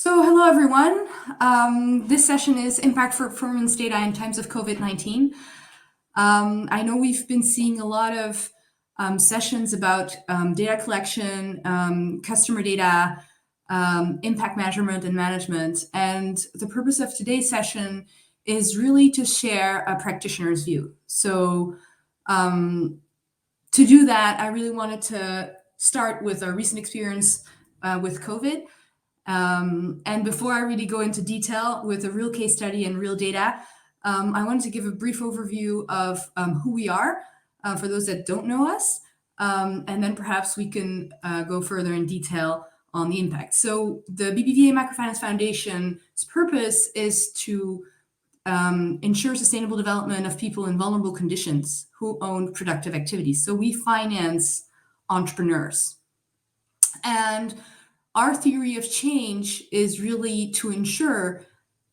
So hello everyone. This session is Impact for Performance Data in Times of COVID-19. I know we've been seeing a lot of sessions about data collection, customer data, impact measurement and management. And the purpose of today's session is really to share a practitioner's view. So to do that, I really wanted to start with our recent experience with COVID. And before I really go into detail with a real case study and real data, I wanted to give a brief overview of who we are for those that don't know us. And then perhaps we can go further in detail on the impact. So the BBVA Microfinance Foundation's purpose is to ensure sustainable development of people in vulnerable conditions who own productive activities. So we finance entrepreneurs. And our theory of change is really to ensure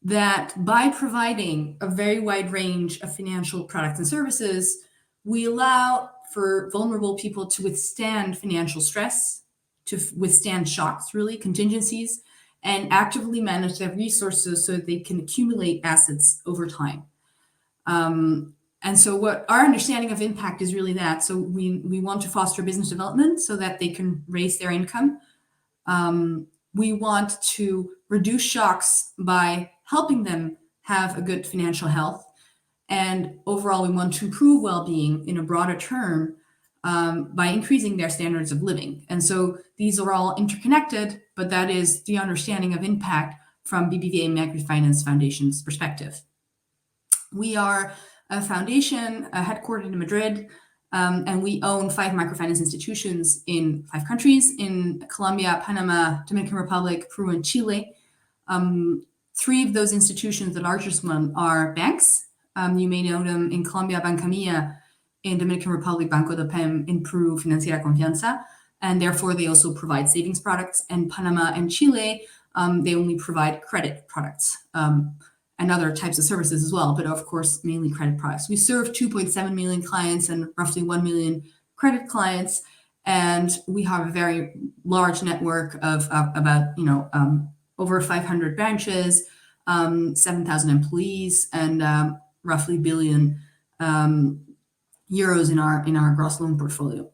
that by providing a very wide range of financial products and services, we allow for vulnerable people to withstand financial stress, to withstand shocks, really, contingencies, and actively manage their resources so that they can accumulate assets over time. And so what our understanding of impact is really that. So we want to foster business development so that they can raise their income. We want to reduce shocks by helping them have a good financial health. And overall, we want to improve well-being in a broader term by increasing their standards of living. And so these are all interconnected, but that is the understanding of impact from BBVA Microfinance Foundation's perspective. We are a foundation headquartered in Madrid, and we own 5 microfinance institutions in 5 countries, in Colombia, Panama, Dominican Republic, Peru, and Chile. 3 of those institutions, the largest one, are banks. You may know them in Colombia, Banca Mía, in Dominican Republic, Banco de Pem, in Peru, Financiera Confianza, and therefore they also provide savings products. And Panama and Chile, they only provide credit products. And other types of services as well, but of course, mainly credit products. We serve 2.7 million clients and roughly 1 million credit clients, and we have a very large network of about over 500 branches, 7,000 employees, and roughly billion euros in our gross loan portfolio.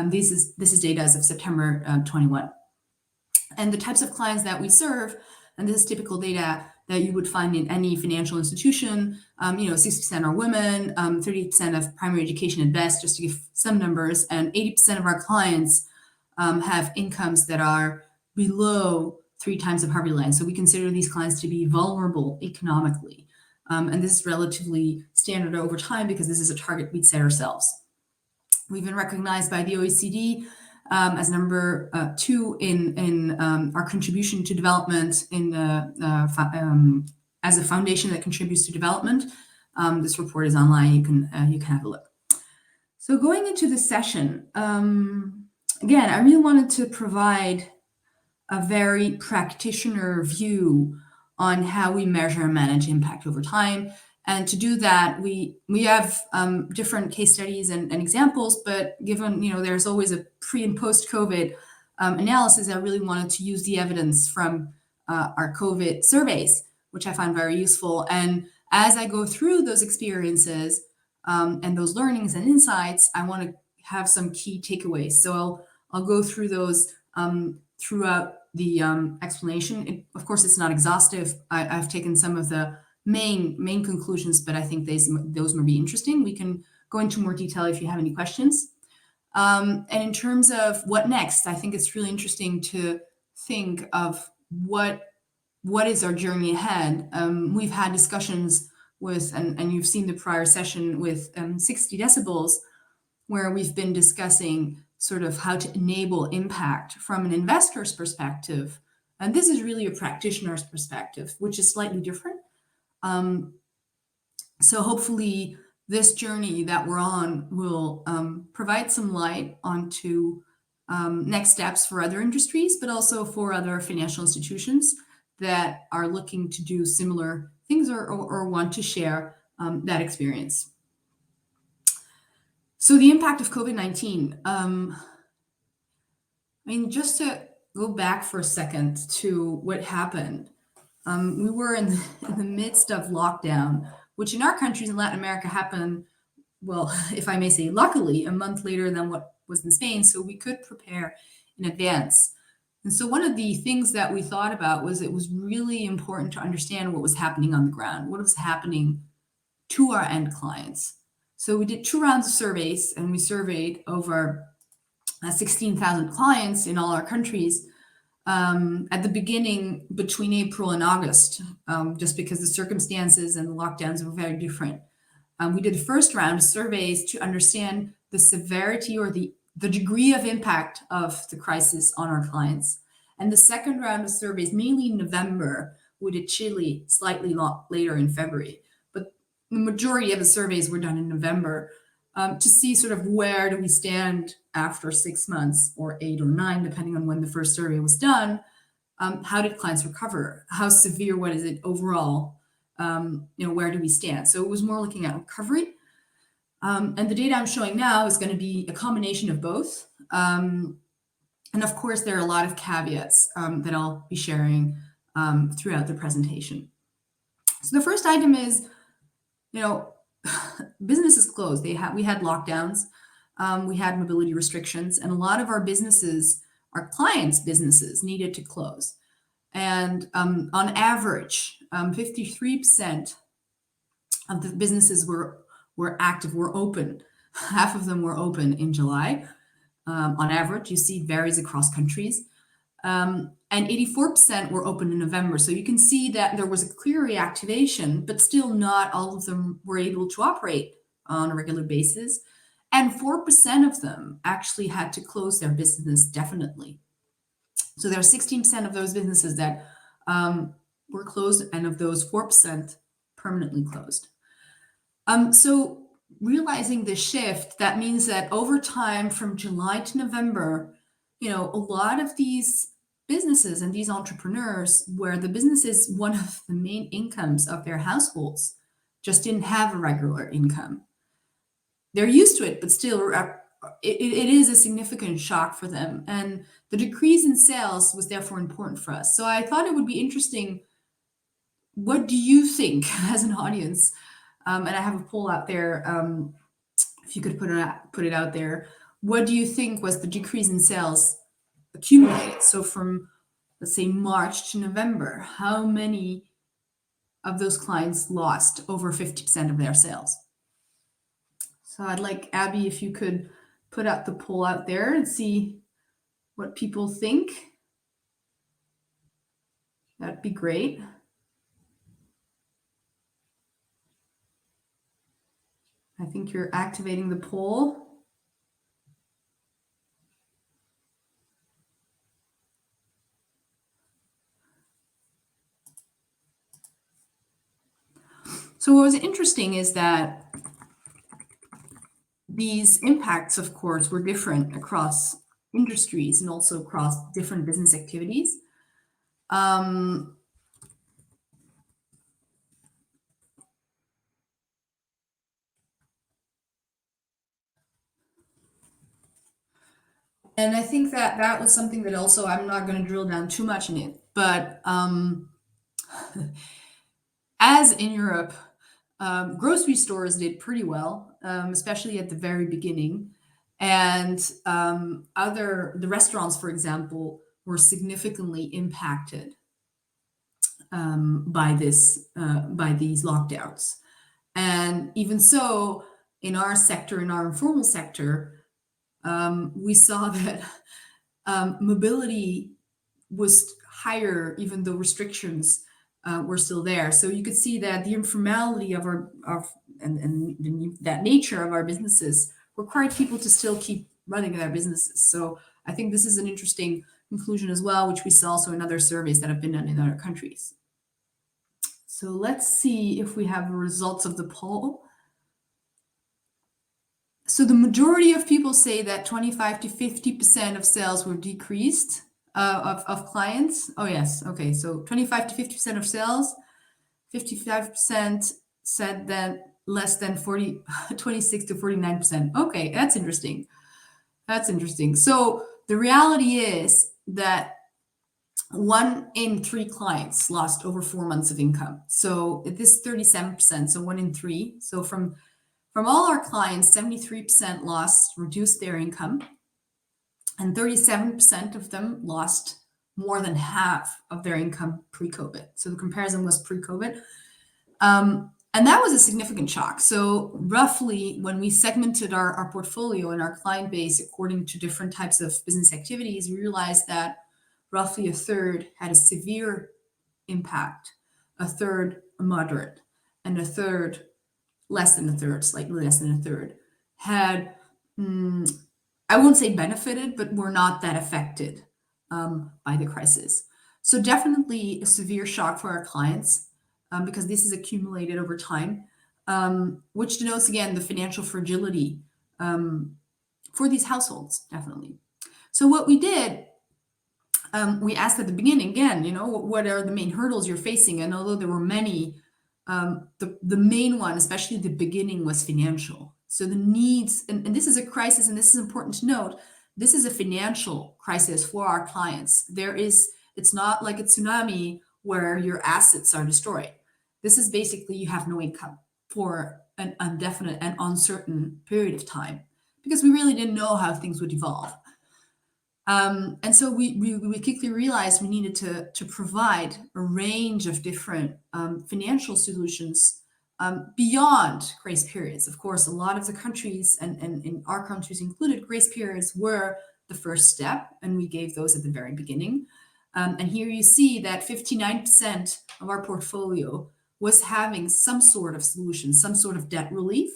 This is data as of September 21, and the types of clients that we serve, and this is typical data that you would find in any financial institution. 60% are women, 30% of primary education at best, just to give some numbers, and 80% of our clients have incomes that are below 3 times the poverty line. So we consider these clients to be vulnerable economically. And this is relatively standard over time because this is a target we'd set ourselves. We've been recognized by the OECD as number 2 in our contribution to development as a foundation that contributes to development. This report is online. You can have a look. So going into the session, again, I really wanted to provide a very practitioner view on how we measure and manage impact over time. And to do that, we have different case studies and examples, but given, there's always a pre and post COVID analysis, I really wanted to use the evidence from our COVID surveys, which I found very useful. And as I go through those experiences and those learnings and insights, I want to have some key takeaways. So I'll go through those throughout the explanation. Of course, it's not exhaustive. I've taken some of the main conclusions, but I think those may be interesting. We can go into more detail if you have any questions. And in terms of what next, I think it's really interesting to think of what is our journey ahead. We've had discussions with, and you've seen the prior session with 60 decibels, where we've been discussing sort of how to enable impact from an investor's perspective. And this is really a practitioner's perspective, which is slightly different. So hopefully this journey that we're on will provide some light onto next steps for other industries, but also for other financial institutions that are looking to do similar things or want to share that experience. So the impact of COVID-19. Just to go back for a second to what happened. We were in the midst of lockdown, which in our countries in Latin America happened, well, if I may say, luckily, a month later than what was in Spain, so we could prepare in advance. And so one of the things that we thought about was it was really important to understand what was happening on the ground, what was happening to our end clients. So we did 2 rounds of surveys, and we surveyed over 16,000 clients in all our countries at the beginning between April and August, just because the circumstances and the lockdowns were very different. We did the first round of surveys to understand the severity or the degree of impact of the crisis on our clients. And the second round of surveys, mainly in November, we did Chile slightly later in February. But the majority of the surveys were done in November to see sort of where do we stand after 6 months or 8 or 9, depending on when the first survey was done. How did clients recover? How severe? What is it overall? Where do we stand? So it was more looking at recovery. And the data I'm showing now is going to be a combination of both. And of course, there are a lot of caveats that I'll be sharing throughout the presentation. So the first item is, businesses closed. We had lockdowns. We had mobility restrictions, and a lot of our businesses, our clients' businesses, needed to close. And on average, 53% of the businesses were active, were open. Half of them were open in July. On average, you see it varies across countries. And 84% were open in November. So you can see that there was a clear reactivation, but still not all of them were able to operate on a regular basis. And 4% of them actually had to close their business definitely. So there are 16% of those businesses that were closed, and of those, 4% permanently closed. So realizing the shift, that means that over time, from July to November, a lot of these businesses and these entrepreneurs, where the business is one of the main incomes of their households, just didn't have a regular income. They're used to it, but still, it is a significant shock for them. And the decrease in sales was therefore important for us. So I thought it would be interesting. What do you think as an audience? And I have a poll out there. If you could put it out there. What do you think was the decrease in sales accumulated? So from, let's say, March to November, how many of those clients lost over 50% of their sales? So I'd like, Abby, if you could put out the poll out there and see what people think. That'd be great. I think you're activating the poll. So what was interesting is that these impacts, of course, were different across industries and also across different business activities. And I think that was something that also, I'm not going to drill down too much in it, but as in Europe, grocery stores did pretty well, especially at the very beginning. And the restaurants, for example, were significantly impacted by these lockdowns. And even so, in our sector, in our informal sector, we saw that mobility was higher, even though restrictions were still there. So you could see that the informality of that nature of our businesses required people to still keep running their businesses. So I think this is an interesting conclusion as well, which we saw also in other surveys that have been done in other countries. So let's see if we have the results of the poll. So the majority of people say that 25 to 50% of sales were decreased of clients. Oh, yes. Okay. So 25 to 50% of sales, 55% said that less than 26 to 49%. Okay. That's interesting. So the reality is that 1 in 3 clients lost over 4 months of income. So this 37%, so 1 in 3. So from all our clients, 73% lost, reduced their income, and 37% of them lost more than half of their income pre-COVID. So the comparison was pre-COVID. And that was a significant shock. So roughly, when we segmented our portfolio and our client base according to different types of business activities, we realized that roughly a third had a severe impact, a third a moderate, and a third, less than a third, slightly less than a third, had, I won't say benefited, but were not that affected by the crisis. So definitely a severe shock for our clients because this is accumulated over time, which denotes, again, the financial fragility for these households, definitely. So what we did, we asked at the beginning, again, what are the main hurdles you're facing? And although there were many, the main one, especially the beginning, was financial. So the needs, and this is a crisis, and this is important to note, this is a financial crisis for our clients. It's not like a tsunami where your assets are destroyed. This is basically you have no income for an indefinite and uncertain period of time because we really didn't know how things would evolve. And so we quickly realized we needed to provide a range of different financial solutions beyond grace periods. Of course, a lot of the countries, and in our countries included, grace periods were the first step, and we gave those at the very beginning. And here you see that 59% of our portfolio was having some sort of solution, some sort of debt relief,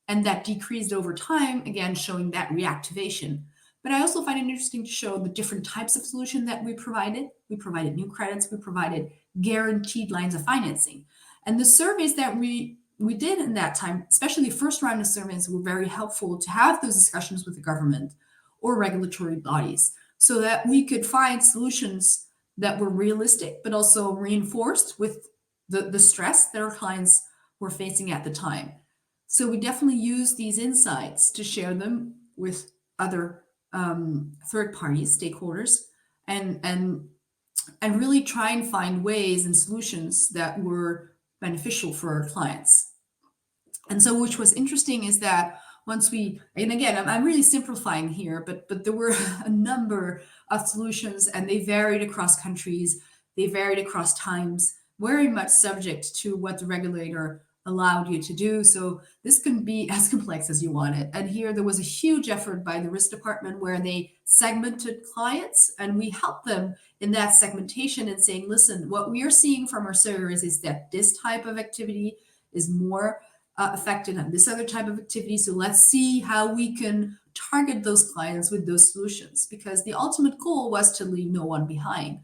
and that decreased over time, again, showing that reactivation. But I also find it interesting to show the different types of solution that we provided. We provided new credits, we provided guaranteed lines of financing. And the surveys that we did in that time, especially the first round of surveys, were very helpful to have those discussions with the government or regulatory bodies so that we could find solutions that were realistic, but also reinforced with the stress that our clients were facing at the time. So we definitely use these insights to share them with other third parties, stakeholders, and really try and find ways and solutions that were beneficial for our clients. And so, which was interesting is that once and again, I'm really simplifying here, but there were a number of solutions, and they varied across countries, they varied across times, very much subject to what the regulator allowed you to do. So this can be as complex as you want it. And here there was a huge effort by the risk department where they segmented clients, and we helped them in that segmentation and saying, listen, what we are seeing from our surveys is that this type of activity is more affected than this other type of activity. So let's see how we can target those clients with those solutions, because the ultimate goal was to leave no one behind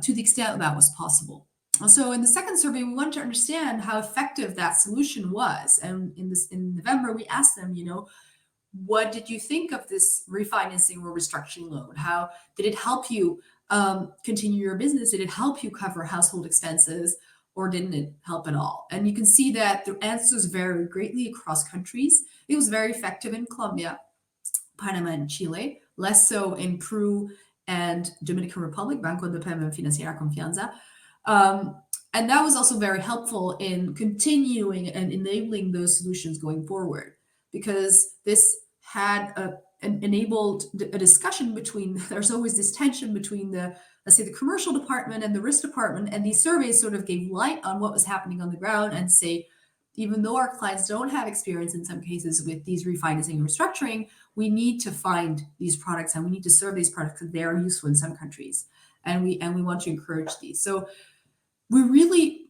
to the extent that was possible. So in the second survey, we wanted to understand how effective that solution was. And in November, we asked them, what did you think of this refinancing or restructuring loan? How did it help you continue your business? Did it help you cover household expenses, or didn't it help at all? And you can see that the answers vary greatly across countries. It was very effective in Colombia, Panama, and Chile, less so in Peru and Dominican Republic, Banco de Payment Financiera Confianza. And that was also very helpful in continuing and enabling those solutions going forward, because this had enabled a discussion between, there's always this tension between let's say the commercial department and the risk department, and these surveys sort of gave light on what was happening on the ground and say, even though our clients don't have experience in some cases with these refinancing and restructuring, we need to find these products and we need to serve these products because they are useful in some countries. And we want to encourage these. So we really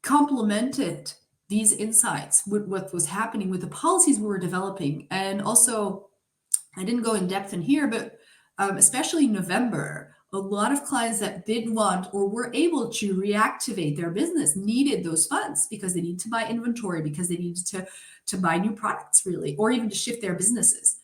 complemented these insights with what was happening with the policies we were developing. And also, I didn't go in depth in here, but especially in November, a lot of clients that did want or were able to reactivate their business needed those funds because they needed to buy inventory, because they needed to buy new products, really, or even to shift their businesses.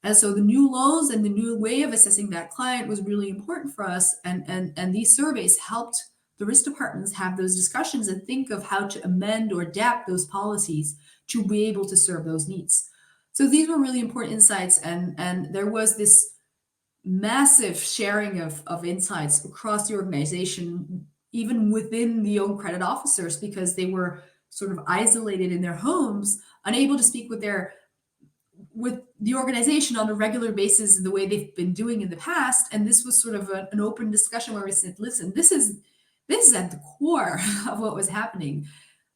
And so the new loans and the new way of assessing that client was really important for us. And these surveys helped the risk departments have those discussions and think of how to amend or adapt those policies to be able to serve those needs. So these were really important insights. And there was this massive sharing of insights across the organization, even within the own credit officers, because they were sort of isolated in their homes, unable to speak with the organization on a regular basis in the way they've been doing in the past. And this was sort of an open discussion where we said, listen, this is at the core of what was happening.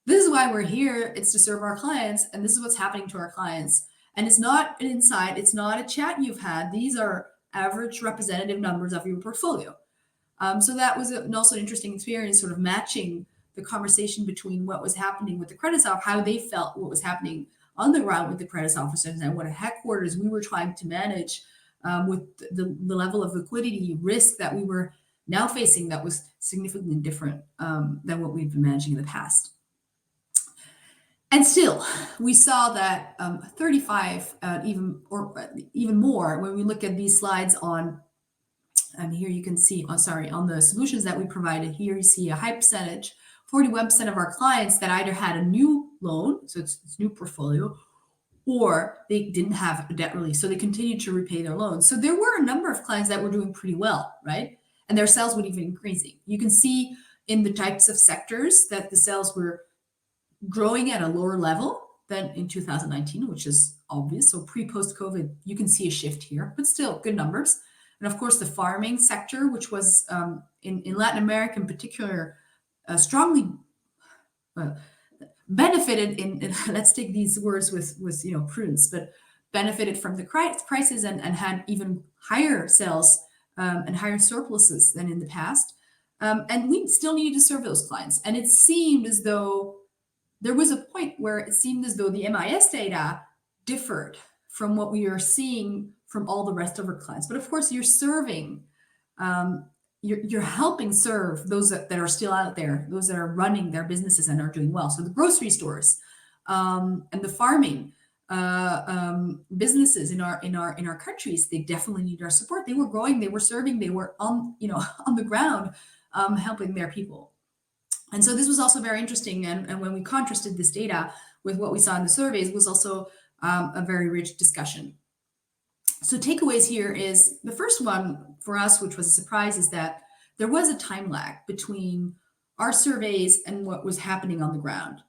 This is why we're here. It's to serve our clients, and this is what's happening to our clients. And it's not an insight, it's not a chat you've had. These are average representative numbers of your portfolio. So that was also an interesting experience, sort of matching the conversation between what was happening with the credit officer, how they felt what was happening on the ground with the credit officers, and what at headquarters we were trying to manage with the level of liquidity risk that we were now facing that was significantly different than what we've been managing in the past. And still, we saw that 35, even more, when we look at these slides on, and here you can see, on the solutions that we provided, here you see a high percentage, 41% of our clients that either had a new loan, so it's new portfolio, or they didn't have a debt release, so they continued to repay their loans. So there were a number of clients that were doing pretty well, right? And their sales were even increasing. You can see in the types of sectors that the sales were growing at a lower level than in 2019, which is obvious. So pre-post COVID, you can see a shift here, but still good numbers. And of course, the farming sector, which was in Latin America in particular, strongly benefited in let's take these words with prudence, but benefited from the crisis and had even higher sales and higher surpluses than in the past. And we still needed to serve those clients. And it seemed as though there was a point where it seemed as though the MIS data differed from what we are seeing from all the rest of our clients. But of course, you're serving, you're helping serve those that are still out there, those that are running their businesses and are doing well. So the grocery stores and the farming businesses in our countries, they definitely need our support. They were growing, they were serving, they were on the ground helping their people. And so this was also very interesting. And when we contrasted this data with what we saw in the surveys, it was also a very rich discussion. So takeaways here is the first one for us, which was a surprise, is that there was a time lag between our surveys and what was happening on the ground.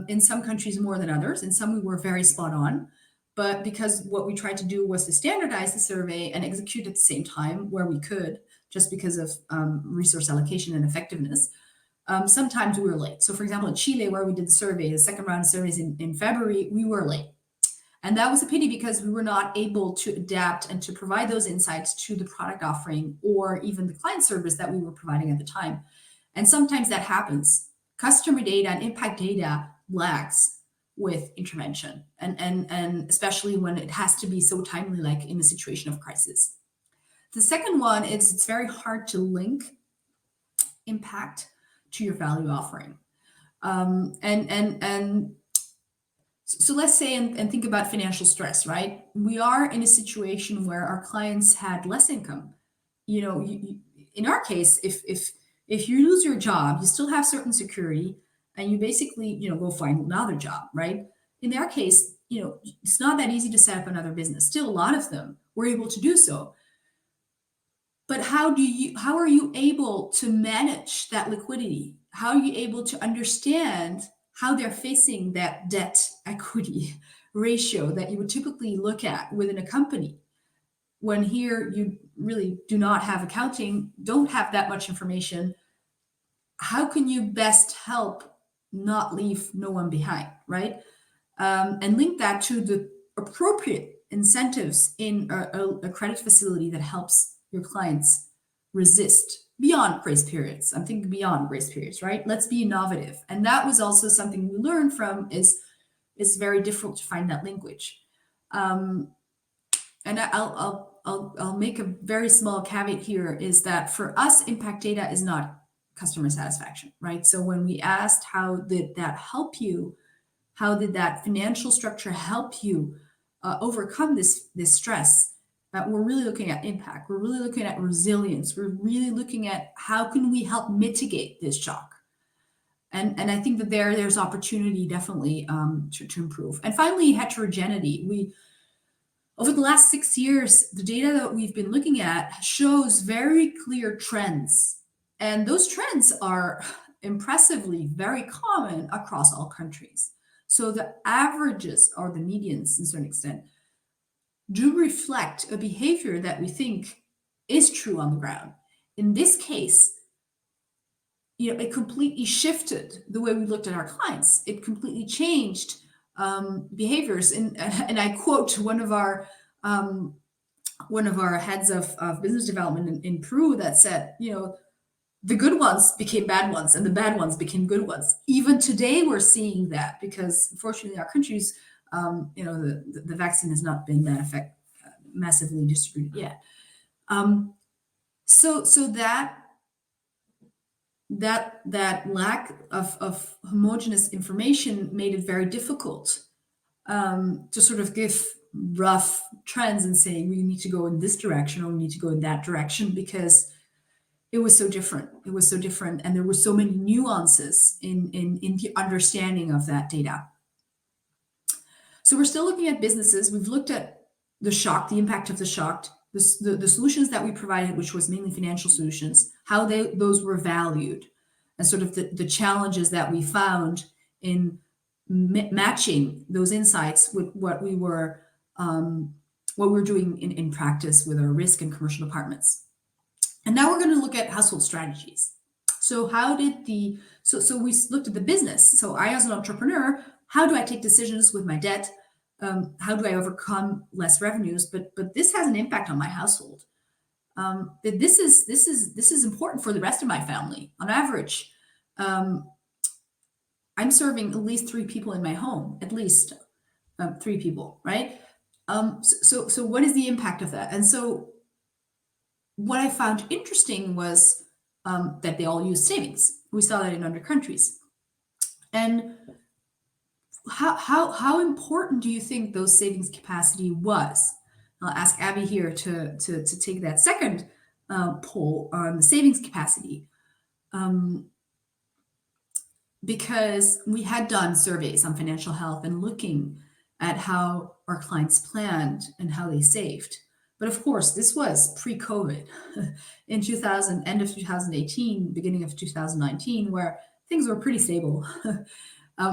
In some countries more than others, in some we were very spot on, but because what we tried to do was to standardize the survey and execute at the same time where we could, just because of resource allocation and effectiveness, sometimes we were late. So for example, in Chile, where we did the survey, the second round of surveys in February, we were late. And that was a pity because we were not able to adapt and to provide those insights to the product offering or even the client service that we were providing at the time. And sometimes that happens. Customer data and impact data lags with intervention, and especially when it has to be so timely, like in a situation of crisis. The second one is it's very hard to link impact to your value offering. So let's say and think about financial stress, right? We are in a situation where our clients had less income. In our case, if you lose your job, you still have certain security, and you basically go find another job, right? In their case, it's not that easy to set up another business. Still, a lot of them were able to do so. But how are you able to manage that liquidity? How are you able to understand how they're facing that debt equity ratio that you would typically look at within a company? When here you really do not have accounting, don't have that much information, how can you best help not leave no one behind, right? And link that to the appropriate incentives in a credit facility that helps your clients resist beyond grace periods. I'm thinking beyond grace periods, right? Let's be innovative. And that was also something we learned from is it's very difficult to find that linkage. And I'll make a very small caveat here is that for us, impact data is not customer satisfaction, right? So when we asked how did that help you, how did that financial structure help you overcome this stress, we're really looking at impact. We're really looking at resilience. We're really looking at how can we help mitigate this shock. And I think that there's opportunity definitely to improve. And finally, heterogeneity. Over the last 6 years, the data that we've been looking at shows very clear trends. And those trends are impressively very common across all countries. So the averages or the medians, to a certain extent, do reflect a behavior that we think is true on the ground. In this case, it completely shifted the way we looked at our clients. It completely changed behaviors. And I quote one of our heads of business development in Peru that said, the good ones became bad ones and the bad ones became good ones. Even today, we're seeing that because unfortunately our countries, the vaccine has not been that massively distributed yet. So that lack of homogeneous information made it very difficult to sort of give rough trends and saying we need to go in this direction or we need to go in that direction, because it was so different. It was so different, and there were so many nuances in the understanding of that data. So we're still looking at businesses. We've looked at the shock, the impact of the shock, the solutions that we provided, which was mainly financial solutions, how those were valued, and sort of the challenges that we found in matching those insights with what we were doing in practice with our risk and commercial departments. And now we're going to look at household strategies. So so we looked at the business. So I, as an entrepreneur, how do I take decisions with my debt? How do I overcome less revenues? But this has an impact on my household. This is important for the rest of my family. On average, I'm serving at least 3 people in my home, at least 3 people, right? So what is the impact of that? And so what I found interesting was that they all use savings. We saw that in other countries. And how important do you think those savings capacity was? I'll ask Abby here to take that second poll on the savings capacity. Because we had done surveys on financial health and looking at how our clients planned and how they saved. But of course, this was pre-COVID in end of 2018, beginning of 2019, where things were pretty stable.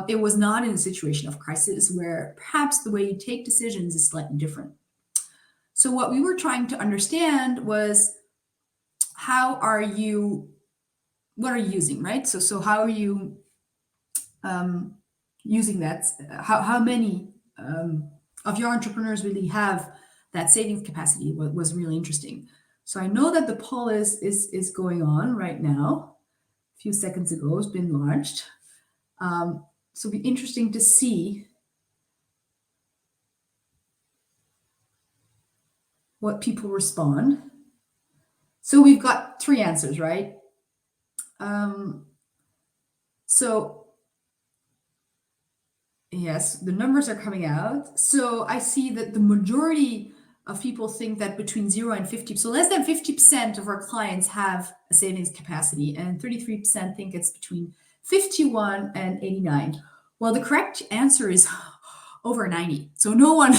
It was not in a situation of crisis where perhaps the way you take decisions is slightly different. So what we were trying to understand was what are you using, right? So how are you using that? How many of your entrepreneurs really have that savings capacity? Was really interesting. So I know that the poll is going on right now. A few seconds ago, it's been launched. So it'll be interesting to see what people respond. So we've got 3 answers, right? So yes, the numbers are coming out. So I see that the majority of people think that between 0 and 50, so less than 50% of our clients have a savings capacity, and 33% think it's between 51 and 89. Well, the correct answer is over 90. So no one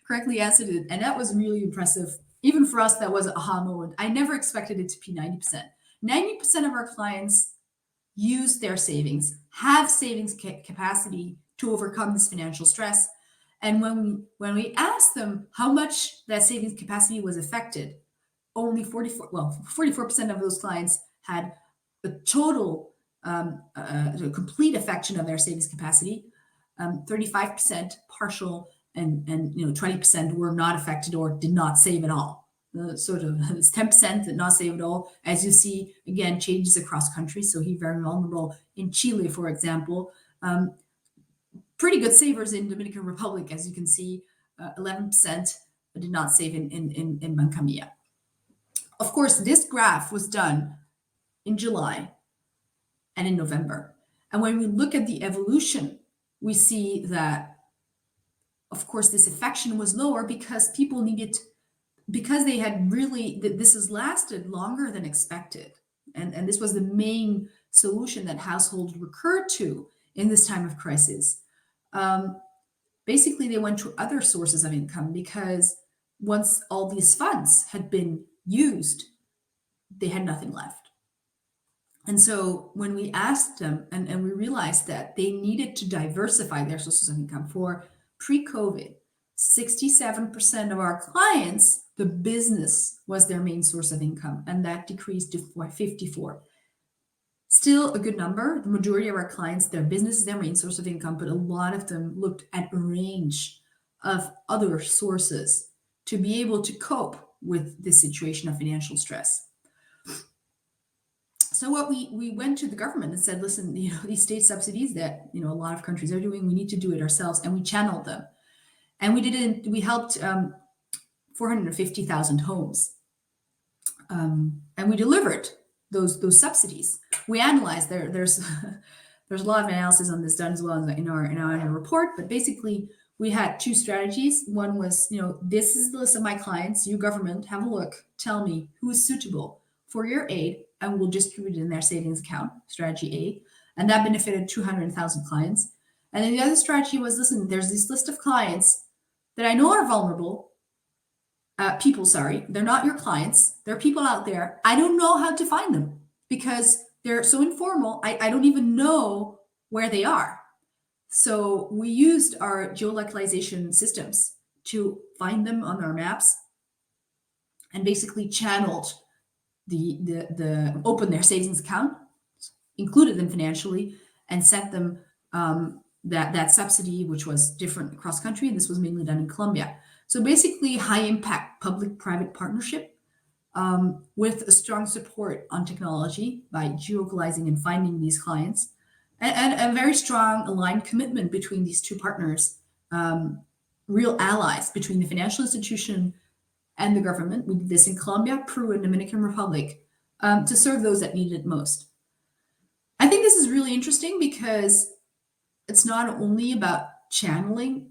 correctly answered it, and that was really impressive. Even for us, that was an aha moment. I never expected it to be 90%. 90% of our clients use their savings, have savings capacity to overcome this financial stress. And when we asked them how much that savings capacity was affected, only 44% of those clients had a total, complete affection of their savings capacity. 35% partial, and 20% were not affected or did not save at all. Sort of it's 10% did not save at all. As you see, again, changes across countries. So he's very vulnerable in Chile, for example. Pretty good savers in Dominican Republic, as you can see. 11% did not save in Bancamilla. Of course, this graph was done in July and in November. And when we look at the evolution, we see that, of course, this affection was lower because people because they had this has lasted longer than expected. And this was the main solution that households recurred to in this time of crisis. basically they went to other sources of income because once all these funds had been used, they had nothing left. And so when we asked them and we realized that they needed to diversify their sources of income for pre-COVID, 67% of our clients, the business was their main source of income, and that decreased to 54. Still a good number. The majority of our clients, their business is their main source of income, but a lot of them looked at a range of other sources to be able to cope with this situation of financial stress. So what we went to the government and said, listen, these state subsidies that a lot of countries are doing, we need to do it ourselves, and we channeled them. And we helped 450,000 homes, and we delivered those subsidies. We analyzed there's a lot of analysis on this done as well in our annual report, but basically we had two strategies. One was, this is the list of my clients. You government, have a look, tell me who is suitable for your aid, and we'll distribute it in their savings account, strategy A. And that benefited 200,000 clients. And then the other strategy was, listen, there's this list of clients that I know are vulnerable. They're not your clients. There are people out there. I don't know how to find them because they're so informal. I don't even know where they are. So we used our geolocalization systems to find them on our maps and basically channeled the open their savings account, included them financially, and sent them that subsidy, which was different across country. And this was mainly done in Colombia. So basically high impact public-private partnership with a strong support on technology by geolocalizing and finding these clients, and a very strong aligned commitment between these two partners, real allies between the financial institution and the government. We did this in Colombia, Peru, and Dominican Republic to serve those that needed it most. I think this is really interesting because it's not only about channeling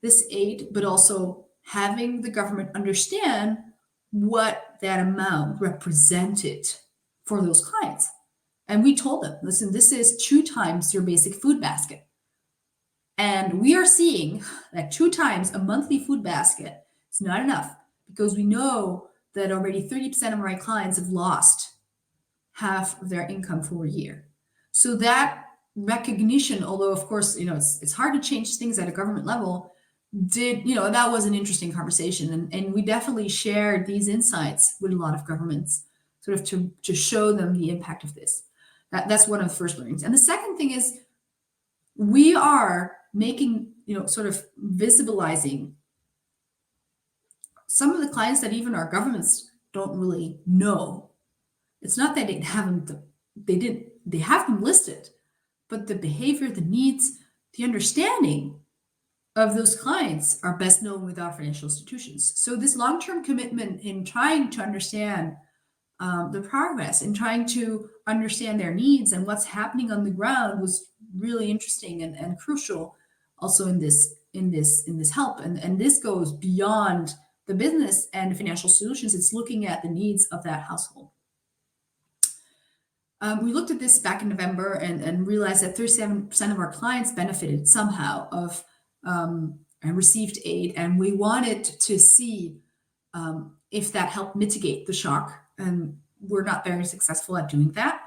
this aid, but also having the government understand what that amount represented for those clients. And we told them, listen, this is 2 times your basic food basket. And we are seeing that 2 times a monthly food basket is not enough, because we know that already 30% of our clients have lost half of their income for a year. So that recognition, although of course, it's hard to change things at a government level, that was an interesting conversation. And we definitely shared these insights with a lot of governments, sort of to show them the impact of this. That's one of the first learnings. And the second thing is we are making, sort of visibilizing some of the clients that even our governments don't really know. It's not that they have them listed, but the behavior, the needs, the understanding of those clients are best known with our financial institutions. So this long-term commitment in trying to understand the progress and trying to understand their needs and what's happening on the ground was really interesting and crucial also in this help. And this goes beyond the business and financial solutions. It's looking at the needs of that household. We looked at this back in November and realized that 37% of our clients benefited somehow of and received aid. And we wanted to see if that helped mitigate the shock. And we're not very successful at doing that.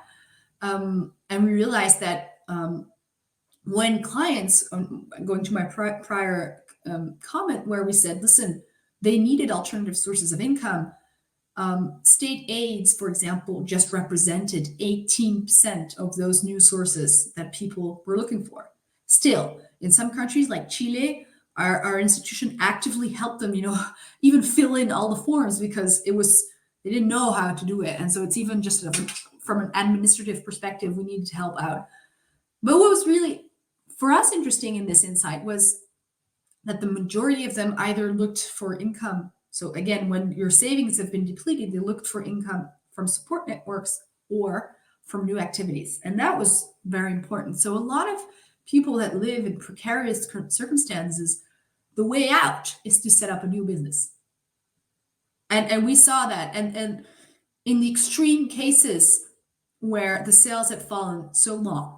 And we realized that when clients, going to my prior comment where we said, listen, they needed alternative sources of income. State aids, for example, just represented 18% of those new sources that people were looking for. Still, in some countries like Chile, our institution actively helped them, even fill in all the forms because they didn't know how to do it. And so it's even just from an administrative perspective, we needed to help out. But what was really, for us, interesting in this insight was that the majority of them either looked for income. So again, when your savings have been depleted, they looked for income from support networks or from new activities. And that was very important. So a lot of people that live in precarious circumstances, the way out is to set up a new business. And we saw that. And in the extreme cases where the sales had fallen so long,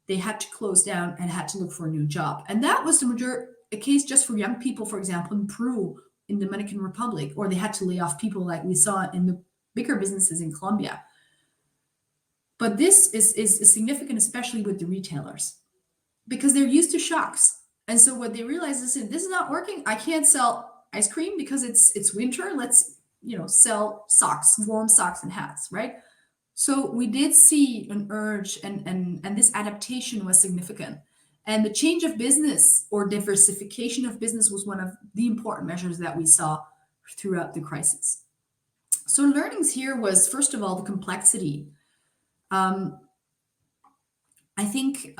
they had to close down and had to look for a new job. And that was a case just for young people, for example, in Peru, in the Dominican Republic, or they had to lay off people like we saw in the bigger businesses in Colombia. But this is significant, especially with the retailers, because they're used to shocks. And so what they realize is, this is not working. I can't sell ice cream because it's winter. Let's, sell socks, warm socks and hats, right? So we did see an urge, and this adaptation was significant. And the change of business or diversification of business was one of the important measures that we saw throughout the crisis. So learnings here was, first of all, the complexity. I think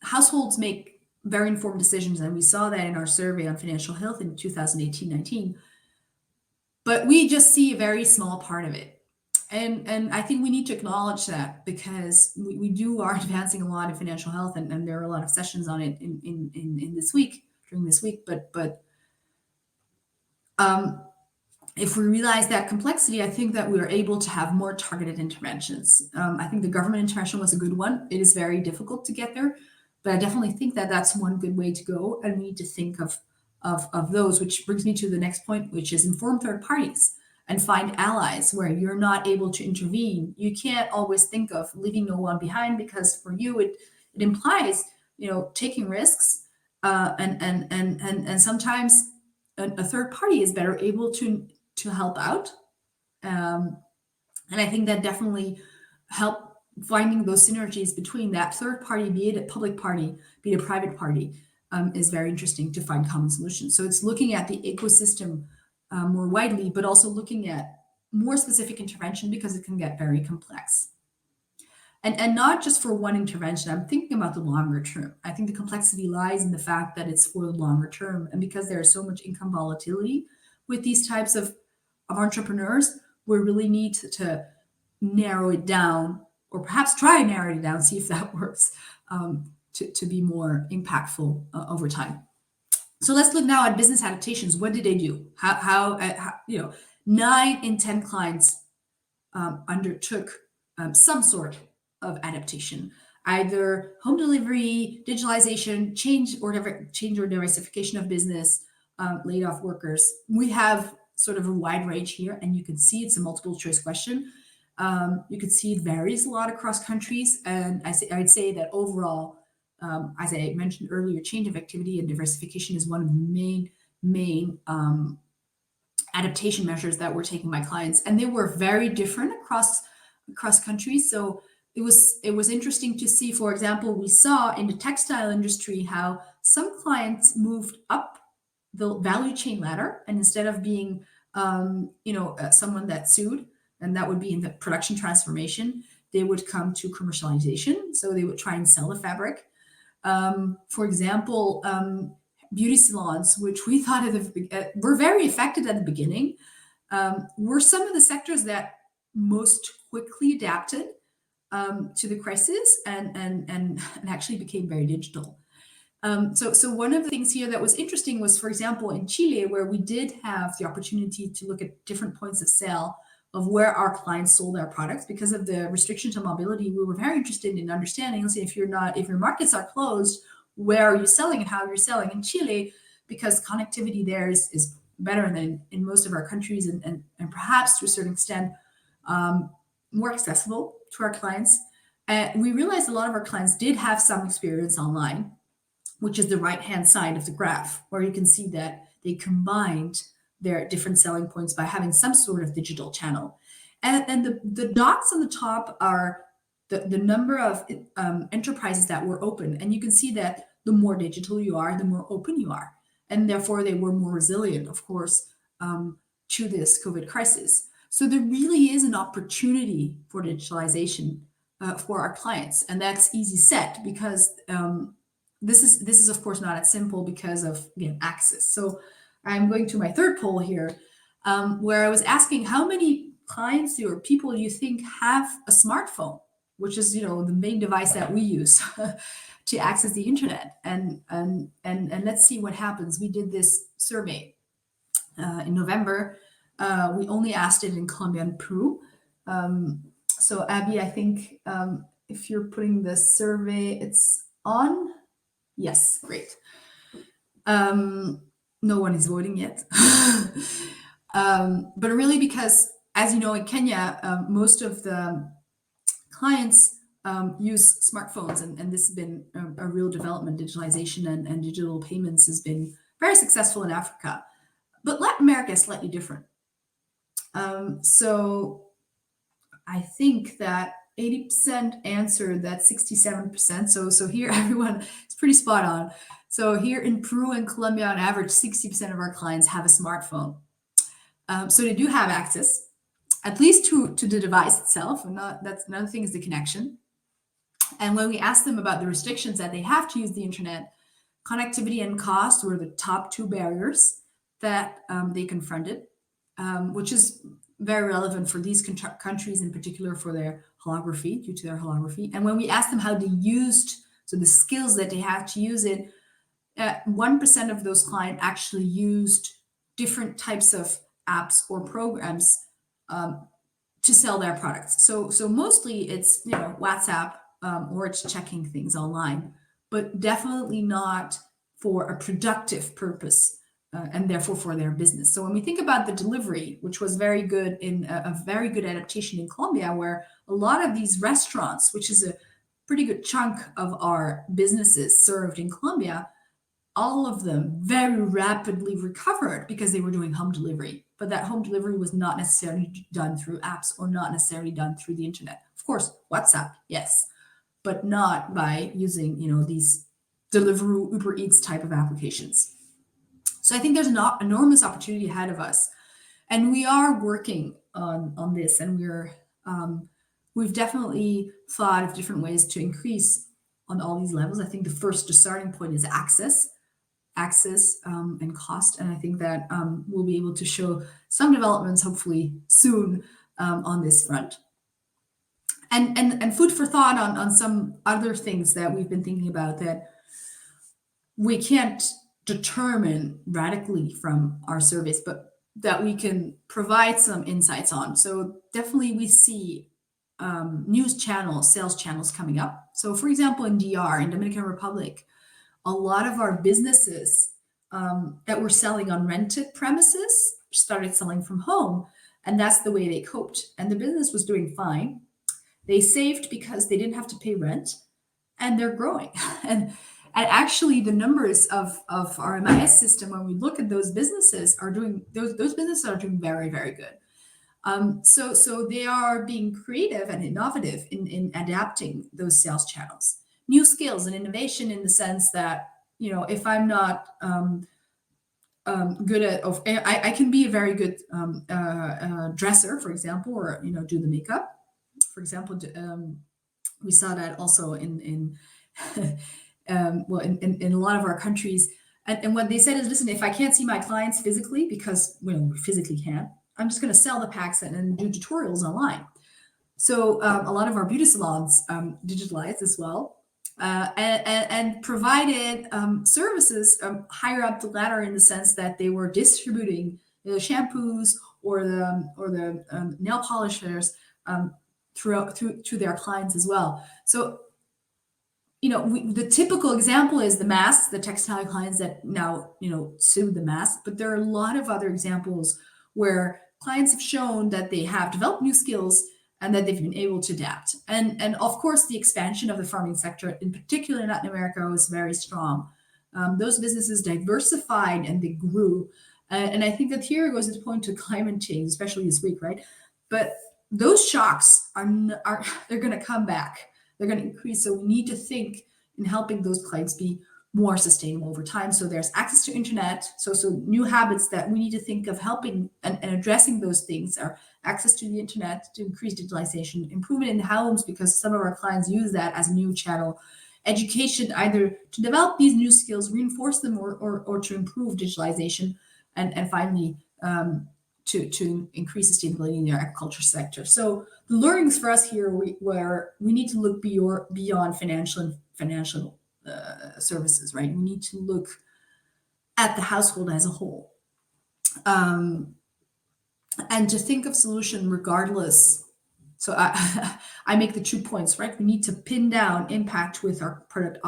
households make very informed decisions, and we saw that in our survey on financial health in 2018-19. But we just see a very small part of it. And I think we need to acknowledge that, because we are advancing a lot in financial health, and there are a lot of sessions on it in this week, during this week. But if we realize that complexity, I think that we are able to have more targeted interventions. I think the government intervention was a good one. It is very difficult to get there, but I definitely think that that's one good way to go, and we need to think of those, which brings me to the next point, which is inform third parties and find allies where you're not able to intervene. You can't always think of leaving no one behind, because for you it implies taking risks, and sometimes a third party is better able to help out, and I think that definitely help finding those synergies between that third party, be it a public party, be it a private party, is very interesting to find common solutions. So it's looking at the ecosystem more widely, but also looking at more specific intervention, because it can get very complex. And not just for one intervention. I'm thinking about the longer term. I think the complexity lies in the fact that it's for the longer term. And because there is so much income volatility with these types of entrepreneurs, we really need to narrow it down, or perhaps try and narrow it down, see if that works, to be more impactful over time. So let's look now at business adaptations. What did they do? How 9 in 10 clients undertook some sort of adaptation, either home delivery, digitalization, change or diversification of business, laid off workers. We have sort of a wide range here, and you can see it's a multiple choice question. You can see it varies a lot across countries, and I'd say that overall, as I mentioned earlier, change of activity and diversification is one of the main adaptation measures that were taken by clients, and they were very different across countries. So it was interesting to see, for example, we saw in the textile industry how some clients moved up the value chain ladder, and instead of being someone that sued, and that would be in the production transformation, they would come to commercialization. So they would try and sell the fabric. For example, beauty salons, which we thought were very affected at the beginning, were some of the sectors that most quickly adapted to the crisis and actually became very digital. So one of the things here that was interesting was, for example, in Chile, where we did have the opportunity to look at different points of sale of where our clients sold our products. Because of the restriction to mobility, we were very interested in understanding, let's say, if your markets are closed, where are you selling and how you're selling in Chile, because connectivity there is better than in most of our countries, and perhaps to a certain extent more accessible to our clients. We realized a lot of our clients did have some experience online, which is the right-hand side of the graph, where you can see that they combined their different selling points by having some sort of digital channel. And the dots on the top are the number of enterprises that were open. And you can see that the more digital you are, the more open you are. And therefore, they were more resilient, of course, to this COVID crisis. So there really is an opportunity for digitalization for our clients. And that's easy set, because this is of course not as simple because of, again, access. So I'm going to my third poll here, where I was asking how many clients or people you think have a smartphone, which is the main device that we use to access the internet. And let's see what happens. We did this survey in November. We only asked it in Colombia and Peru. So Abby, I think if you're putting the survey, it's on. Yes, great. No one is voting yet. But really because, as you know, in Kenya, most of the clients use smartphones, and this has been a real development. Digitalization and digital payments has been very successful in Africa. But Latin America is slightly different. So I think that 80% answered that 67%. So here everyone is pretty spot on. So here in Peru and Colombia, on average, 60% of our clients have a smartphone. So they do have access, at least to the device itself. And that's another thing is the connection. And when we asked them about the restrictions that they have to use the internet, connectivity and cost were the top two barriers that they confronted, which is very relevant for these countries, in particular for their holography, due to their holography. And when we asked them how they used, so the skills that they had to use it, 1% of those clients actually used different types of apps or programs to sell their products. So mostly it's WhatsApp or it's checking things online, but definitely not for a productive purpose. And therefore for their business. So when we think about the delivery, which was very good in a very good adaptation in Colombia, where a lot of these restaurants, which is a pretty good chunk of our businesses served in Colombia, all of them very rapidly recovered because they were doing home delivery. But that home delivery was not necessarily done through apps or not necessarily done through the internet. Of course, WhatsApp, yes, but not by using these Deliveroo, Uber Eats type of applications. So I think there's an enormous opportunity ahead of us, and we are working on this. And we've definitely thought of different ways to increase on all these levels. I think the starting point is access, and cost, and I think that we'll be able to show some developments hopefully soon on this front. And food for thought on some other things that we've been thinking about that we can't determine radically from our surveys, but that we can provide some insights on. So definitely we see news channels, sales channels coming up. So for example, in DR, in Dominican Republic, a lot of our businesses that were selling on rented premises started selling from home. And that's the way they coped. And the business was doing fine. They saved because they didn't have to pay rent, and they're growing. And actually, the numbers of our MIS system, when we look at those businesses, are doing very, very good. So they are being creative and innovative in adapting those sales channels. New skills and innovation in the sense that if I'm not good at, I can be a very good dresser, for example, or do the makeup, for example. We saw that also in in a lot of our countries. And what they said is, listen, if I can't see my clients physically, because we physically can't, I'm just going to sell the packs and do tutorials online. So a lot of our beauty salons digitalized as well, and provided services higher up the ladder, in the sense that they were distributing the shampoos or the nail polishers through their clients as well. So the typical example is the masks, the textile clients that now, sue the masks, but there are a lot of other examples where clients have shown that they have developed new skills and that they've been able to adapt. And of course, the expansion of the farming sector, in particular in Latin America, was very strong. Those businesses diversified and they grew. And I think that here goes to point to climate change, especially this week, right? But those shocks they're going to come back. They're going to increase. So we need to think in helping those clients be more sustainable over time. So there's access to internet. So new habits that we need to think of helping and addressing those things are access to the internet to increase digitalization, improvement in homes, because some of our clients use that as a new channel, education, either to develop these new skills, reinforce them, or to improve digitalization, and finally, to increase sustainability in the agriculture sector. So the learnings for us here, where we need to look beyond financial services, right? We need to look at the household as a whole, and to think of solution regardless. So I make the 2 points, right? We need to pin down impact with our product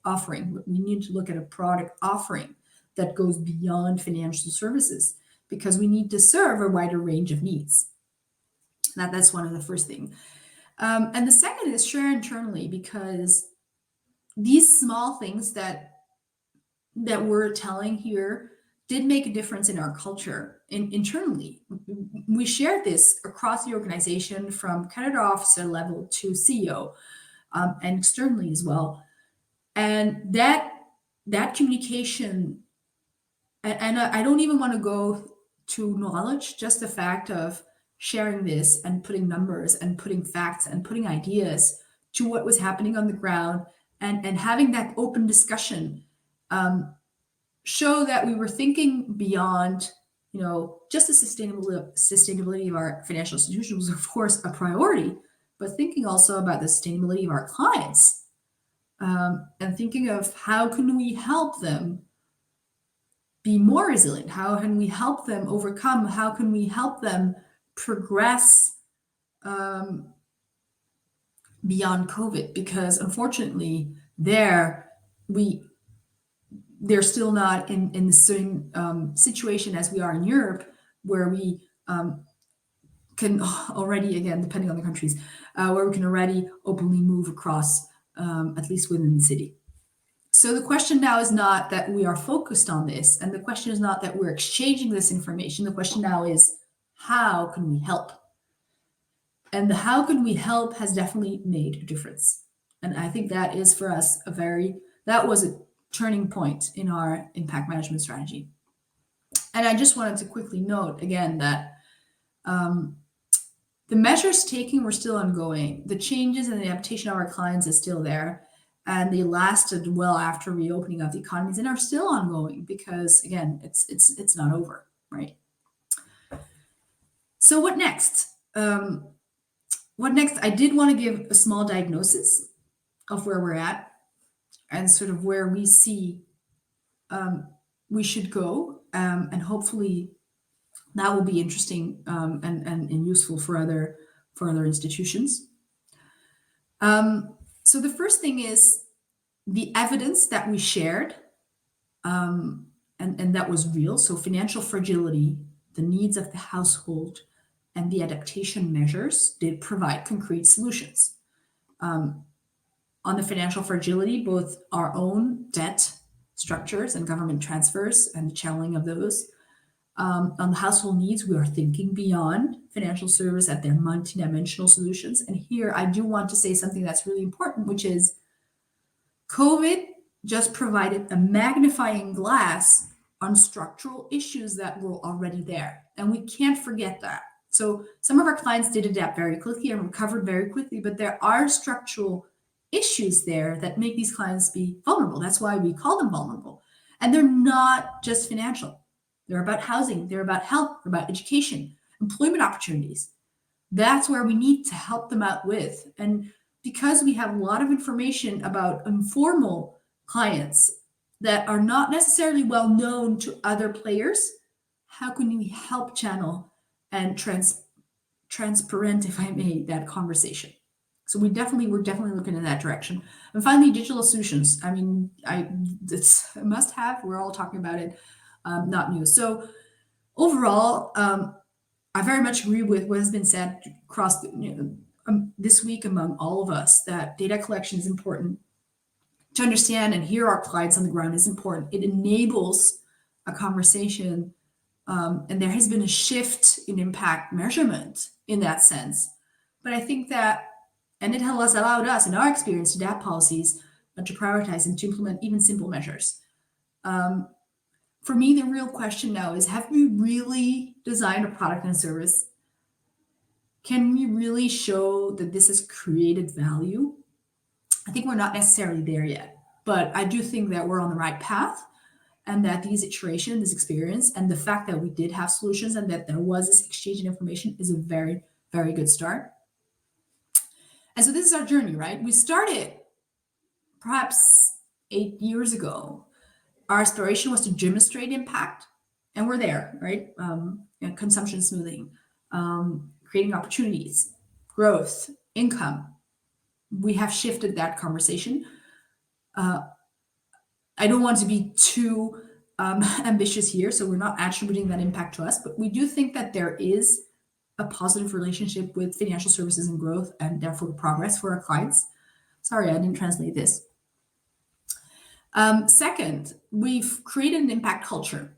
offering. We need to look at a product offering that goes beyond financial services, because we need to serve a wider range of needs. That's one of the first things. And the second is share internally, because these small things that we're telling here did make a difference in our culture internally. We shared this across the organization from Canada officer level to CEO, and externally as well. And that communication, and I don't even want to go to knowledge, just the fact of sharing this and putting numbers and putting facts and putting ideas to what was happening on the ground, and having that open discussion, show that we were thinking beyond, just the sustainability of our financial institutions was, of course, a priority, but thinking also about the sustainability of our clients, and thinking of how can we help them be more resilient? How can we help them overcome? How can we help them progress beyond COVID? Because unfortunately, they're still not in the same situation as we are in Europe, where we can already, again, depending on the countries, where we can already openly move across, at least within the city. So the question now is not that we are focused on this, and the question is not that we're exchanging this information. The question now is, how can we help? And the how can we help has definitely made a difference. And I think that is for us that was a turning point in our impact management strategy. And I just wanted to quickly note again that the measures taken were still ongoing. The changes and the adaptation of our clients is still there. And they lasted well after reopening of the economies and are still ongoing, because again, it's not over, right? So what next? I did want to give a small diagnosis of where we're at and sort of where we see we should go, and hopefully that will be interesting and useful for other institutions. So the first thing is the evidence that we shared, and that was real. So financial fragility, the needs of the household, and the adaptation measures did provide concrete solutions. On the financial fragility, both our own debt structures and government transfers and the channeling of those. On the household needs, we are thinking beyond financial service at their multidimensional solutions. And here I do want to say something that's really important, which is COVID just provided a magnifying glass on structural issues that were already there. And we can't forget that. So some of our clients did adapt very quickly and recovered very quickly, but there are structural issues there that make these clients be vulnerable. That's why we call them vulnerable. And they're not just financial. They're about housing, they're about health, they're about education, employment opportunities. That's where we need to help them out with. And because we have a lot of information about informal clients that are not necessarily well known to other players, how can we help channel and transparent, if I may, that conversation? So we're definitely looking in that direction. And finally, digital solutions. I mean, it's a must-have. We're all talking about it. Not new. So overall, I very much agree with what has been said across this week among all of us, that data collection is important. To understand and hear our clients on the ground is important. It enables a conversation, and there has been a shift in impact measurement in that sense. But I think that, and it has allowed us, in our experience, to adapt policies and to prioritize and to implement even simple measures. For me, the real question now is, have we really designed a product and service? Can we really show that this has created value? I think we're not necessarily there yet, but I do think that we're on the right path, and that these iteration, this experience, and the fact that we did have solutions and that there was this exchange of information is a very, very good start. And so this is our journey, right? We started perhaps 8 years ago. Our aspiration was to demonstrate impact, and we're there, right? Consumption smoothing, creating opportunities, growth, income. We have shifted that conversation. I don't want to be too ambitious here, so we're not attributing that impact to us, but we do think that there is a positive relationship with financial services and growth, and therefore progress for our clients. Sorry, I didn't translate this. Second, we've created an impact culture,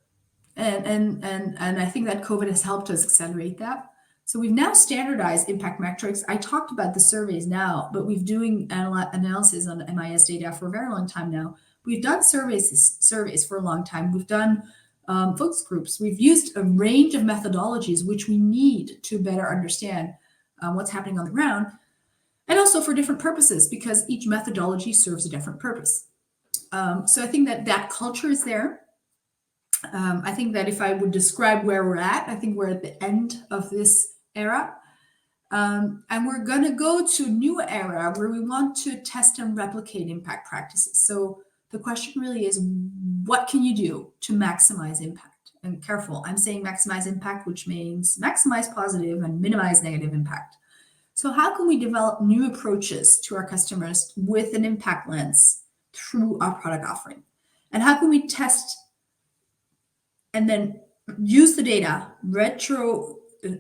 and I think that COVID has helped us accelerate that. So we've now standardized impact metrics. I talked about the surveys now, but we've doing analysis on MIS data for a very long time now. We've done surveys for a long time. We've done focus groups. We've used a range of methodologies which we need to better understand what's happening on the ground, and also for different purposes, because each methodology serves a different purpose. So I think that culture is there. I think that if I would describe where we're at, I think we're at the end of this era. And we're going to go to a new era where we want to test and replicate impact practices. So the question really is, what can you do to maximize impact? And careful, I'm saying maximize impact, which means maximize positive and minimize negative impact. So how can we develop new approaches to our customers with an impact lens through our product offering? And how can we test and then use the data,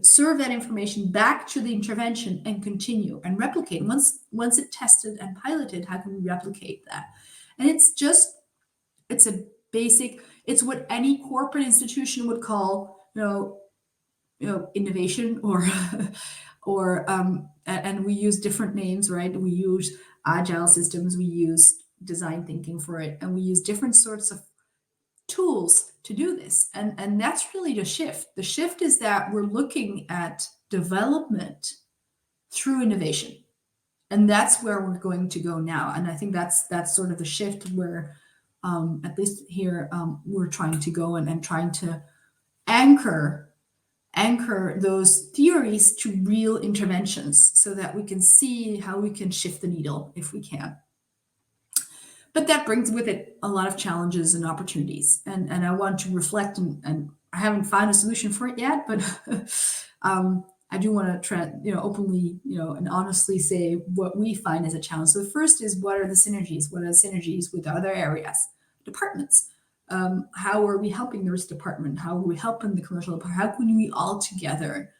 serve that information back to the intervention and continue and replicate? Once it's tested and piloted, how can we replicate that? And it's a basic, it's what any corporate institution would call, innovation and we use different names, right? We use agile systems, we use design thinking for it, and we use different sorts of tools to do this. And that's really the shift. The shift is that we're looking at development through innovation. And that's where we're going to go now. And I think that's sort of the shift where, at least here, we're trying to go and trying to anchor those theories to real interventions so that we can see how we can shift the needle if we can. But that brings with it a lot of challenges and opportunities. And I want to reflect, and I haven't found a solution for it yet, but I do want to openly, and honestly say what we find as a challenge. So the first is, what are the synergies? What are the synergies with other areas, departments? How are we helping the risk department? How are we helping the commercial department? How can we all together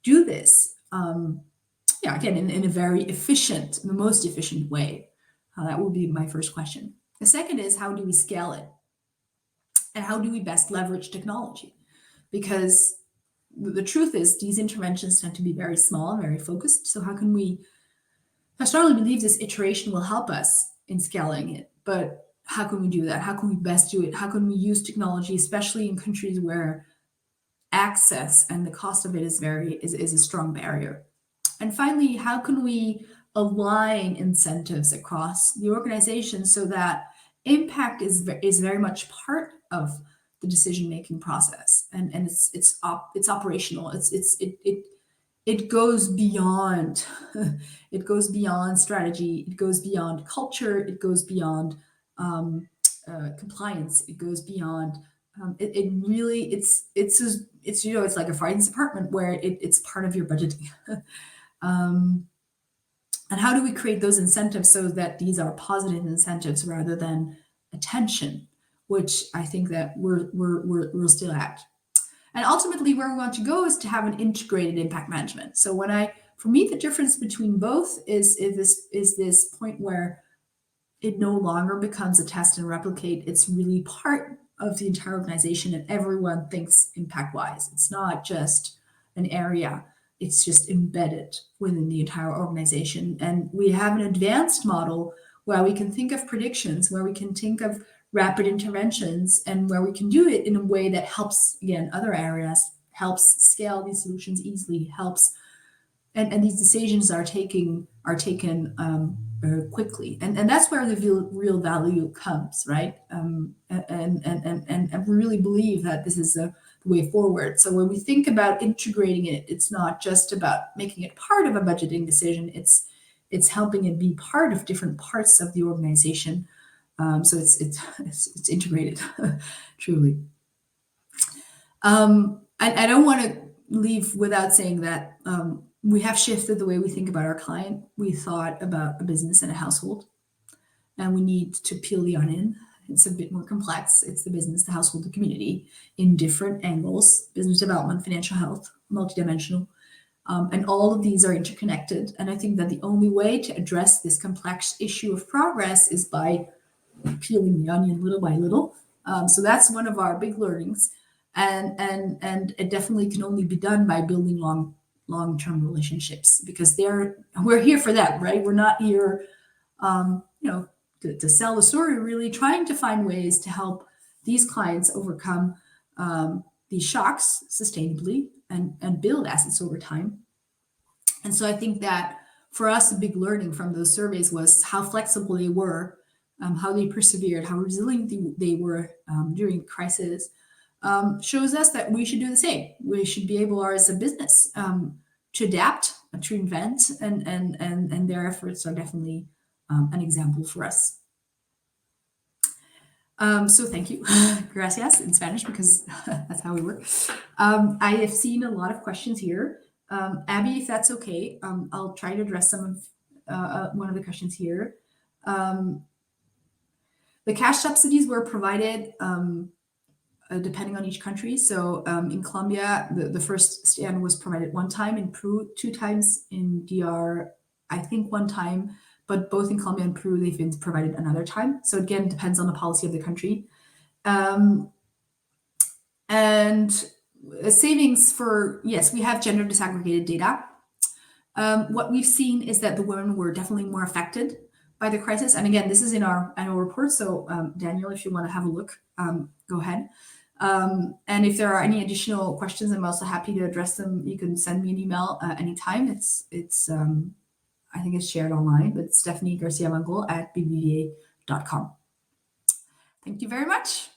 do this? Again, in a very efficient, the most efficient way. That will be my first question. The second is, how do we scale it? And how do we best leverage technology? Because the truth is, these interventions tend to be very small and very focused. So how can we, I strongly believe this iteration will help us in scaling it, but how can we do that? How can we best do it? How can we use technology, especially in countries where access and the cost of it is a strong barrier? And finally, how can we align incentives across the organization so that impact is very much part of the decision-making process, and it's operational. It goes beyond it goes beyond strategy. It goes beyond culture. It goes beyond compliance. It goes beyond. It's like a finance department where it's part of your budgeting. And how do we create those incentives so that these are positive incentives rather than attention, which I think that we're still at. And ultimately, where we want to go is to have an integrated impact management. So for me, the difference between both is this point where it no longer becomes a test and replicate. It's really part of the entire organization, and everyone thinks impact-wise. It's not just an area. It's just embedded within the entire organization. And we have an advanced model where we can think of predictions, where we can think of rapid interventions, and where we can do it in a way that helps, again, other areas, helps scale these solutions easily, helps, and these decisions are taken very quickly. And that's where the real value comes, right? And we really believe that this is the way forward. So when we think about integrating it, it's not just about making it part of a budgeting decision. It's helping it be part of different parts of the organization. So it's integrated, truly. I don't want to leave without saying that we have shifted the way we think about our client. We thought about a business and a household, and we need to peel the onion It's a bit more complex. It's the business, the household, the community in different angles, business development, financial health, multidimensional. And all of these are interconnected. And I think that the only way to address this complex issue of progress is by peeling the onion little by little. So that's one of our big learnings. And it definitely can only be done by building long-term relationships, because we're here for them, right? We're not here, to sell the story. We're really trying to find ways to help these clients overcome these shocks sustainably and build assets over time. And so I think that for us, a big learning from those surveys was how flexible they were, how they persevered, how resilient they were during crisis. Shows us that we should do the same. We should be able, as a business, to adapt, to invent, and their efforts are definitely an example for us. So thank you, gracias in Spanish, because that's how we work. I have seen a lot of questions here. Abby, if that's okay, I'll try to address some of one of the questions here. The cash subsidies were provided depending on each country. So in Colombia, the first stand was provided one time, in Peru 2 times, in DR, I think 1 time, but both in Colombia and Peru, they've been provided another time. So again, depends on the policy of the country. And savings for, yes, we have gender disaggregated data. What we've seen is that the women were definitely more affected by the crisis. And again, this is in our annual report. So Daniel, if you want to have a look, go ahead. And if there are any additional questions, I'm also happy to address them. You can send me an email anytime. It's I think it's shared online, but it's Stephanie Garcia Mangol at bbva.com. Thank you very much.